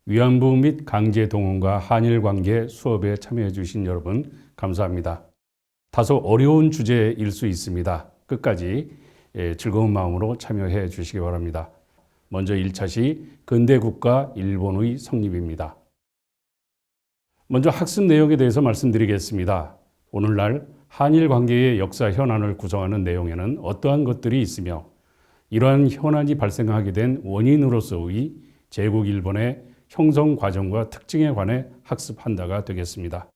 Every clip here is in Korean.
위안부 및 강제 동원과 한일 관계 수업에 참여해 주신 여러분 감사합니다. 다소 어려운 주제일 수 있습니다. 끝까지 즐거운 마음으로 참여해 주시기 바랍니다. 먼저 1차시 근대국가 일본의 성립입니다. 먼저 학습 내용에 대해서 말씀드리겠습니다. 오늘날 한일 관계의 역사 현안을 구성하는 내용에는 어떠한 것들이 있으며 이러한 현안이 발생하게 된 원인으로서의 제국 일본의 형성 과정과 특징에 관해 학습한다가 되겠습니다.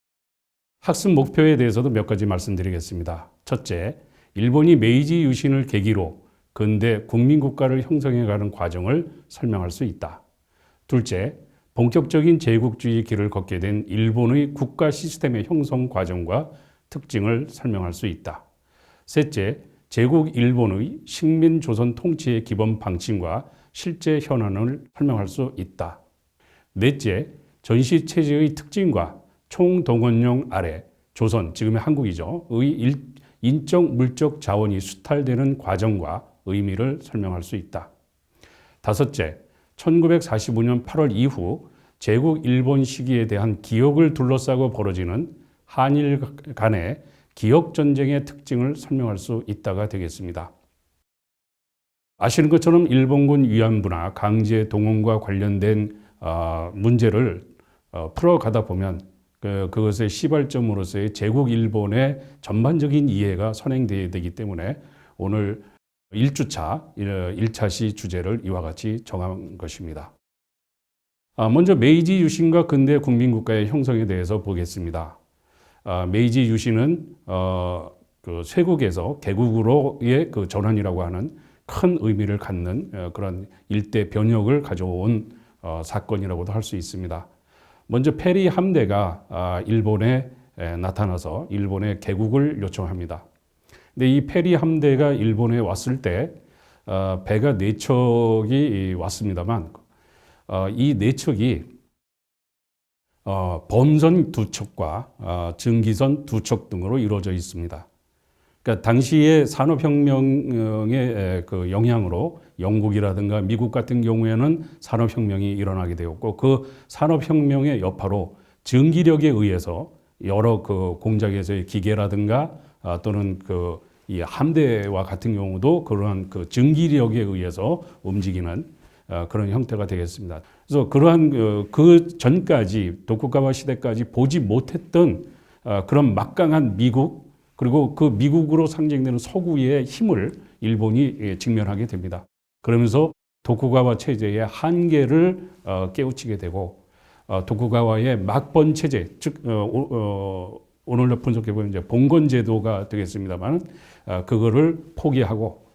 학습 목표에 대해서도 몇 가지 말씀드리겠습니다. 첫째, 일본이 메이지 유신을 계기로 근대 국민국가를 형성해가는 과정을 설명할 수 있다. 둘째, 본격적인 제국주의 길을 걷게 된 일본의 국가 시스템의 형성 과정과 특징을 설명할 수 있다. 셋째, 제국 일본의 식민 조선 통치의 기본 방침과 실제 현안을 설명할 수 있다. 넷째, 전시체제의 특징과 총동원령 아래 조선, 지금의 한국이죠, 의 인적 물적 자원이 수탈되는 과정과 의미를 설명할 수 있다. 다섯째, 1945년 8월 이후 제국 일본 시기에 대한 기억을 둘러싸고 벌어지는 한일 간의 기억전쟁의 특징을 설명할 수 있다가 되겠습니다. 아시는 것처럼 일본군 위안부나 강제 동원과 관련된 문제를 풀어가다 보면 그것의 시발점으로서의 제국 일본의 전반적인 이해가 선행되어야 되기 때문에 오늘 1차시 주제를 이와 같이 정한 것입니다. 먼저 메이지 유신과 근대 국민국가의 형성에 대해서 보겠습니다. 메이지 유신은 그 쇄국에서 개국으로의 그 전환이라고 하는 큰 의미를 갖는 그런 일대 변혁을 가져온 사건이라고도 할 수 있습니다. 먼저 페리 함대가 일본에 나타나서 일본의 개국을 요청합니다. 근데 이 페리 함대가 일본에 왔을 때 배가 4척이 왔습니다만 이 4척이 범선 2척과 증기선 2척 등으로 이루어져 있습니다. 그러니까 당시의 산업혁명의 그 영향으로 영국이라든가 미국 같은 경우에는 산업혁명이 일어나게 되었고 그 산업혁명의 여파로 증기력에 의해서 여러 그 공장에서의 기계라든가 또는 그 이 함대와 같은 경우도 그러한 그 증기력에 의해서 움직이는 그런 형태가 되겠습니다. 그래서 그러한 그 전까지 도쿠가와 시대까지 보지 못했던 그런 막강한 미국 그리고 그 미국으로 상징되는 서구의 힘을 일본이 직면하게 됩니다. 그러면서 도쿠가와 체제의 한계를 깨우치게 되고 도쿠가와의 막번 체제, 즉 오늘날 분석해보면 이제 봉건 제도가 되겠습니다만 그거를 포기하고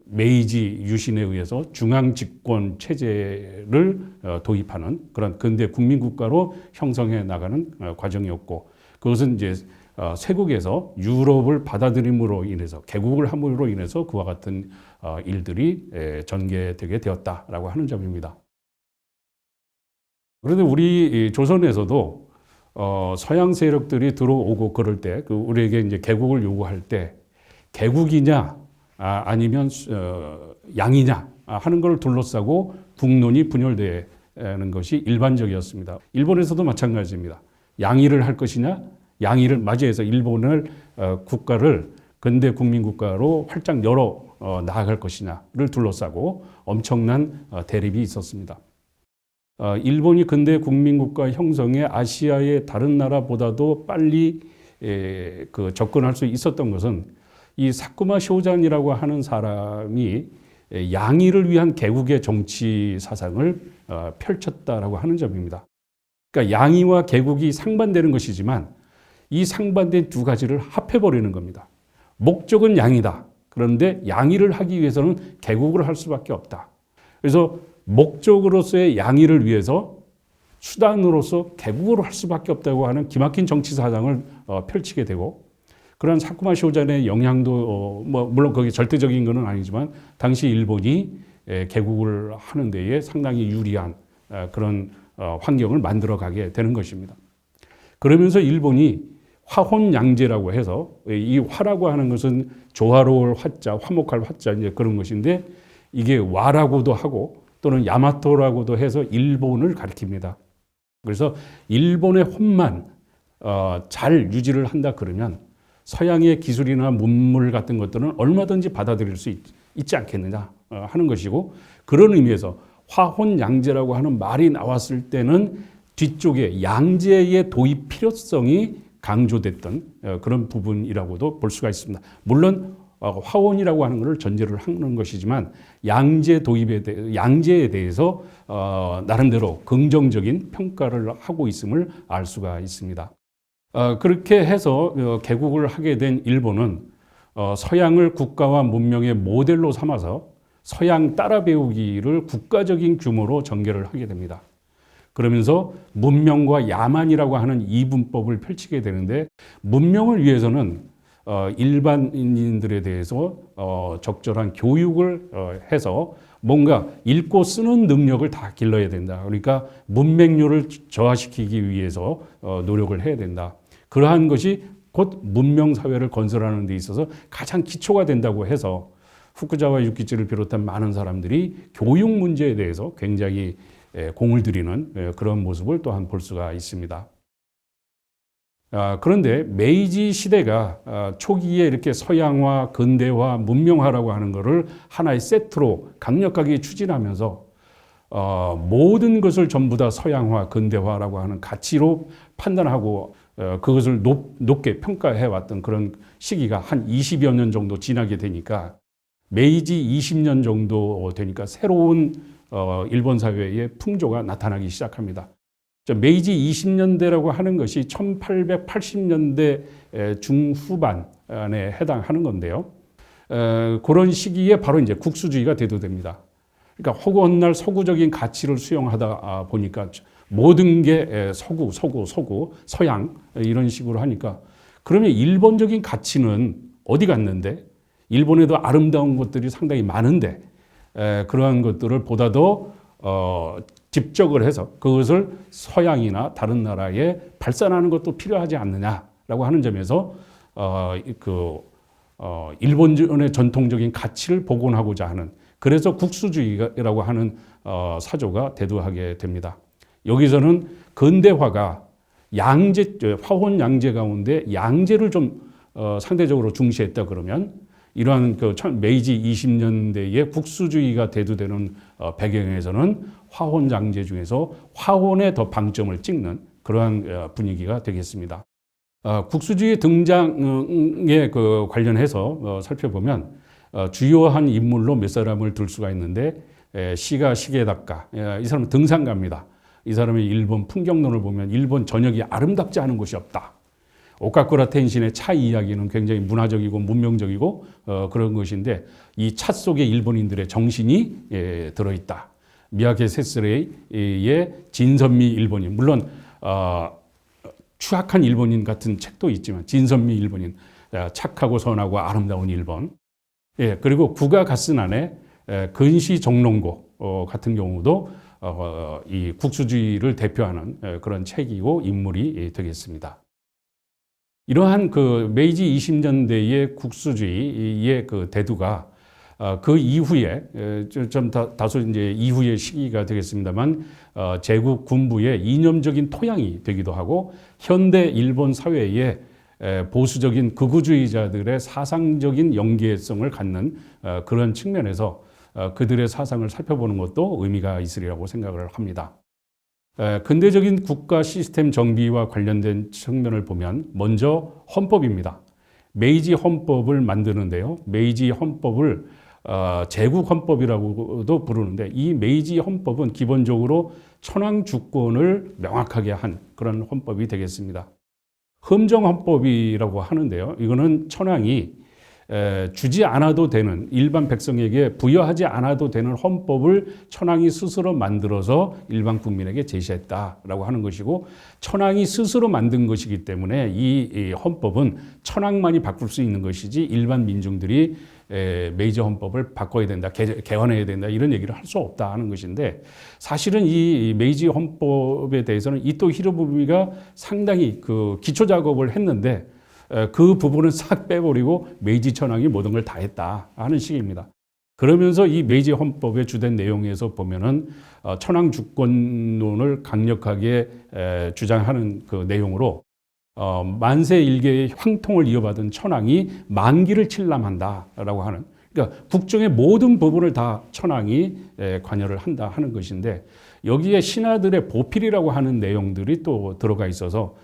메이지 유신에 의해서 중앙 집권 체제를 도입하는 그런 근대 국민국가로 형성해 나가는 과정이었고 그것은 이제 쇄국에서 유럽을 받아들임으로 인해서 개국을 함으로 인해서 그와 같은 일들이 전개되게 되었다라고 하는 점입니다. 그런데 우리 조선에서도 서양 세력들이 들어오고 그럴 때 우리에게 이제 개국을 요구할 때 개국이냐 아니면 양이냐 하는 걸 둘러싸고 국론이 분열되는 것이 일반적이었습니다. 일본에서도 마찬가지입니다. 양의를 할 것이냐 양의를 맞이해서 일본을 국가를 근대 국민국가로 활짝 열어 나아갈 것이냐를 둘러싸고 엄청난 대립이 있었습니다. 일본이 근대 국민국가 형성에 아시아의 다른 나라보다도 빨리 접근할 수 있었던 것은 이 사쿠마 쇼잔이라고 하는 사람이 양의를 위한 개국의 정치 사상을 펼쳤다라고 하는 점입니다. 그러니까 양의와 개국이 상반되는 것이지만 이 상반된 두 가지를 합해버리는 겁니다. 목적은 양이다. 그런데 양의를 하기 위해서는 개국을 할 수밖에 없다. 그래서 목적으로서의 양의를 위해서 수단으로서 개국을 할 수밖에 없다고 하는 기막힌 정치 사상을 펼치게 되고 그런 사쿠마 쇼잔의 영향도 물론 그게 절대적인 것은 아니지만 당시 일본이 개국을 하는 데에 상당히 유리한 그런 환경을 만들어 가게 되는 것입니다. 그러면서 일본이 화혼양제라고 해서 이 화라고 하는 것은 조화로울 화자, 화목할 화자 이제 그런 것인데 이게 와라고도 하고 또는 야마토라고도 해서 일본을 가리킵니다. 그래서 일본의 혼만 잘 유지를 한다 그러면 서양의 기술이나 문물 같은 것들은 얼마든지 받아들일 수 있지 않겠느냐 하는 것이고 그런 의미에서 화혼양제라고 하는 말이 나왔을 때는 뒤쪽에 양제의 도입 필요성이 강조됐던 그런 부분이라고도 볼 수가 있습니다. 물론 화혼이라고 하는 것을 전제를 하는 것이지만 양제 도입에 양제에 대해서 나름대로 긍정적인 평가를 하고 있음을 알 수가 있습니다. 그렇게 해서 개국을 하게 된 일본은 서양을 국가와 문명의 모델로 삼아서 서양 따라 배우기를 국가적인 규모로 전개를 하게 됩니다. 그러면서 문명과 야만이라고 하는 이분법을 펼치게 되는데 문명을 위해서는 일반인들에 대해서 적절한 교육을 해서 뭔가 읽고 쓰는 능력을 다 길러야 된다. 그러니까 문맹률을 저하시키기 위해서 노력을 해야 된다. 그러한 것이 곧 문명사회를 건설하는 데 있어서 가장 기초가 된다고 해서 후쿠자와 유키치를 비롯한 많은 사람들이 교육 문제에 대해서 굉장히 공을 들이는 그런 모습을 또한 볼 수가 있습니다. 그런데 메이지 시대가 초기에 이렇게 서양화, 근대화, 문명화라고 하는 것을 하나의 세트로 강력하게 추진하면서 모든 것을 전부 다 서양화, 근대화라고 하는 가치로 판단하고 그것을 높게 평가해 왔던 그런 시기가 한 20여 년 정도 지나게 되니까 메이지 20년 정도 되니까 새로운 일본 사회의 풍조가 나타나기 시작합니다. 메이지 20년대라고 하는 것이 1880년대 중후반에 해당하는 건데요. 그런 시기에 바로 이제 국수주의가 대두됩니다. 그러니까 허구헌날 서구적인 가치를 수용하다 보니까 모든 게 서구, 서양 이런 식으로 하니까 그러면 일본적인 가치는 어디 갔는데 일본에도 아름다운 것들이 상당히 많은데 그러한 것들을 보다 더 집적을 해서 그것을 서양이나 다른 나라에 발산하는 것도 필요하지 않느냐라고 하는 점에서 일본의 전통적인 가치를 복원하고자 하는 그래서 국수주의라고 하는 사조가 대두하게 됩니다. 여기서는 근대화가 화혼 양제 가운데 양제를 좀 상대적으로 중시했다 그러면 이러한 메이지 20년대의 국수주의가 대두되는 배경에서는 화혼 양제 중에서 화혼에 더 방점을 찍는 그러한 분위기가 되겠습니다. 국수주의 등장에 관련해서 살펴보면 주요한 인물로 몇 사람을 들 수가 있는데 시가 시게다카 이 사람은 등산가입니다. 이 사람의 일본 풍경론을 보면 일본 전역이 아름답지 않은 곳이 없다. 오카쿠라 텐신의 차 이야기는 굉장히 문화적이고 문명적이고 그런 것인데 이 차 속에 일본인들의 정신이 들어있다. 미야케 세스레이의 진선미 일본인 물론 추악한 일본인 같은 책도 있지만 진선미 일본인 착하고 선하고 아름다운 일본 그리고 구가 가스난의 근시 정론고 같은 경우도 이 국수주의를 대표하는 그런 책이고 인물이 되겠습니다. 이러한 메이지 20년대의 국수주의의 대두가 그 이후에 좀 다소 이제 이후의 시기가 되겠습니다만 제국 군부의 이념적인 토양이 되기도 하고 현대 일본 사회의 보수적인 극우주의자들의 사상적인 연계성을 갖는 그런 측면에서 그들의 사상을 살펴보는 것도 의미가 있으리라고 생각을 합니다. 근대적인 국가 시스템 정비와 관련된 측면을 보면 먼저 헌법입니다. 메이지 헌법을 만드는데요. 메이지 헌법을 제국 헌법이라고도 부르는데 이 메이지 헌법은 기본적으로 천황 주권을 명확하게 한 그런 헌법이 되겠습니다. 흠정 헌법이라고 하는데요. 이거는 천황이 주지 않아도 되는, 일반 백성에게 부여하지 않아도 되는 헌법을 천황이 스스로 만들어서 일반 국민에게 제시했다라고 하는 것이고, 천황이 스스로 만든 것이기 때문에 이 헌법은 천황만이 바꿀 수 있는 것이지 일반 민중들이 메이지 헌법을 바꿔야 된다, 개헌해야 된다, 이런 얘기를 할 수 없다 하는 것인데, 사실은 이 메이지 헌법에 대해서는 이토 히로부미가 상당히 그 기초 작업을 했는데, 그 부분은 싹 빼버리고 메이지 천황이 모든 걸 다 했다 하는 식입니다. 그러면서 이 메이지 헌법의 주된 내용에서 보면은 천황 주권론을 강력하게 주장하는 그 내용으로, 만세 일개의 황통을 이어받은 천황이 만기를 칠람한다라고 하는, 그러니까 국정의 모든 부분을 다 천황이 관여를 한다 하는 것인데, 여기에 신하들의 보필이라고 하는 내용들이 또 들어가 있어서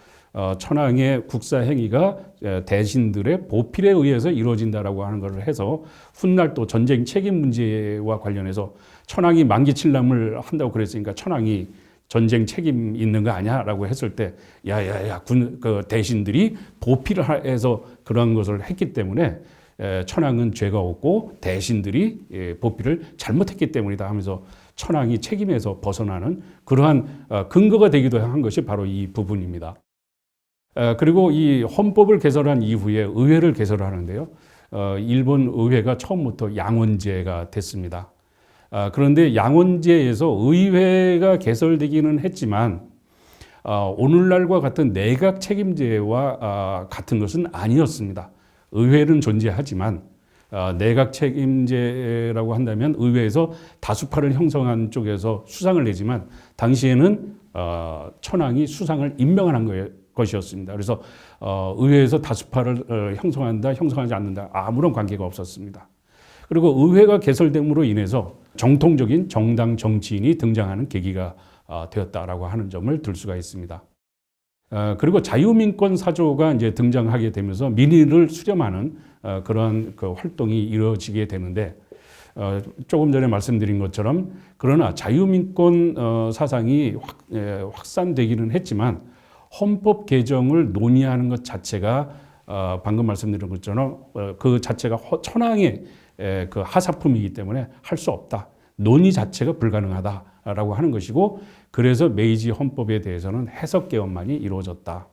천황의 국사 행위가 대신들의 보필에 의해서 이루어진다라고 하는 것을 해서, 훗날 또 전쟁 책임 문제와 관련해서 천황이 만기 칠람을 한다고 그랬으니까 천황이 전쟁 책임 있는 거 아니야라고 했을 때, 야야야, 그 대신들이 보필을 해서 그런 것을 했기 때문에 천황은 죄가 없고 대신들이 보필을 잘못했기 때문이다 하면서 천황이 책임에서 벗어나는 그러한 근거가 되기도 한 것이 바로 이 부분입니다. 그리고 이 헌법을 개설한 이후에 의회를 개설하는데요. 일본 의회가 처음부터 양원제가 됐습니다. 그런데 양원제에서 의회가 개설되기는 했지만 오늘날과 같은 내각 책임제와 같은 것은 아니었습니다. 의회는 존재하지만 내각 책임제라고 한다면 의회에서 다수파를 형성한 쪽에서 수상을 내지만, 당시에는 천황이 수상을 임명한 것이었습니다. 그래서 의회에서 다수파를 형성한다, 형성하지 않는다, 아무런 관계가 없었습니다. 그리고 의회가 개설됨으로 인해서 정통적인 정당 정치인이 등장하는 계기가 되었다라고 하는 점을 들 수가 있습니다. 그리고 자유민권 사조가 이제 등장하게 되면서 민의를 수렴하는 그런 그 활동이 이루어지게 되는데, 조금 전에 말씀드린 것처럼 그러나 자유민권 사상이 확산되기는 했지만 헌법 개정을 논의하는 것 자체가 방금 말씀드린 것처럼 그 자체가 천황의 그 하사품이기 때문에 할 수 없다. 논의 자체가 불가능하다라고 하는 것이고, 그래서 메이지 헌법에 대해서는 해석 개헌만이 이루어졌다.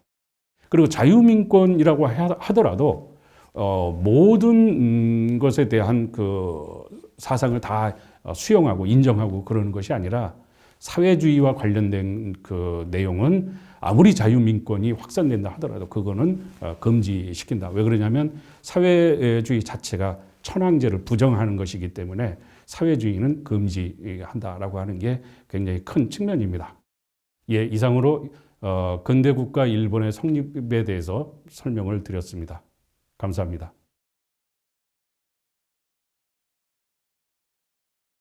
그리고 자유민권이라고 하더라도 모든 것에 대한 그 사상을 다 수용하고 인정하고 그러는 것이 아니라, 사회주의와 관련된 그 내용은 아무리 자유민권이 확산된다 하더라도 그거는 금지시킨다. 왜 그러냐면 사회주의 자체가 천황제를 부정하는 것이기 때문에 사회주의는 금지한다라고 하는 게 굉장히 큰 측면입니다. 예, 이상으로 근대국가 일본의 성립에 대해서 설명을 드렸습니다. 감사합니다.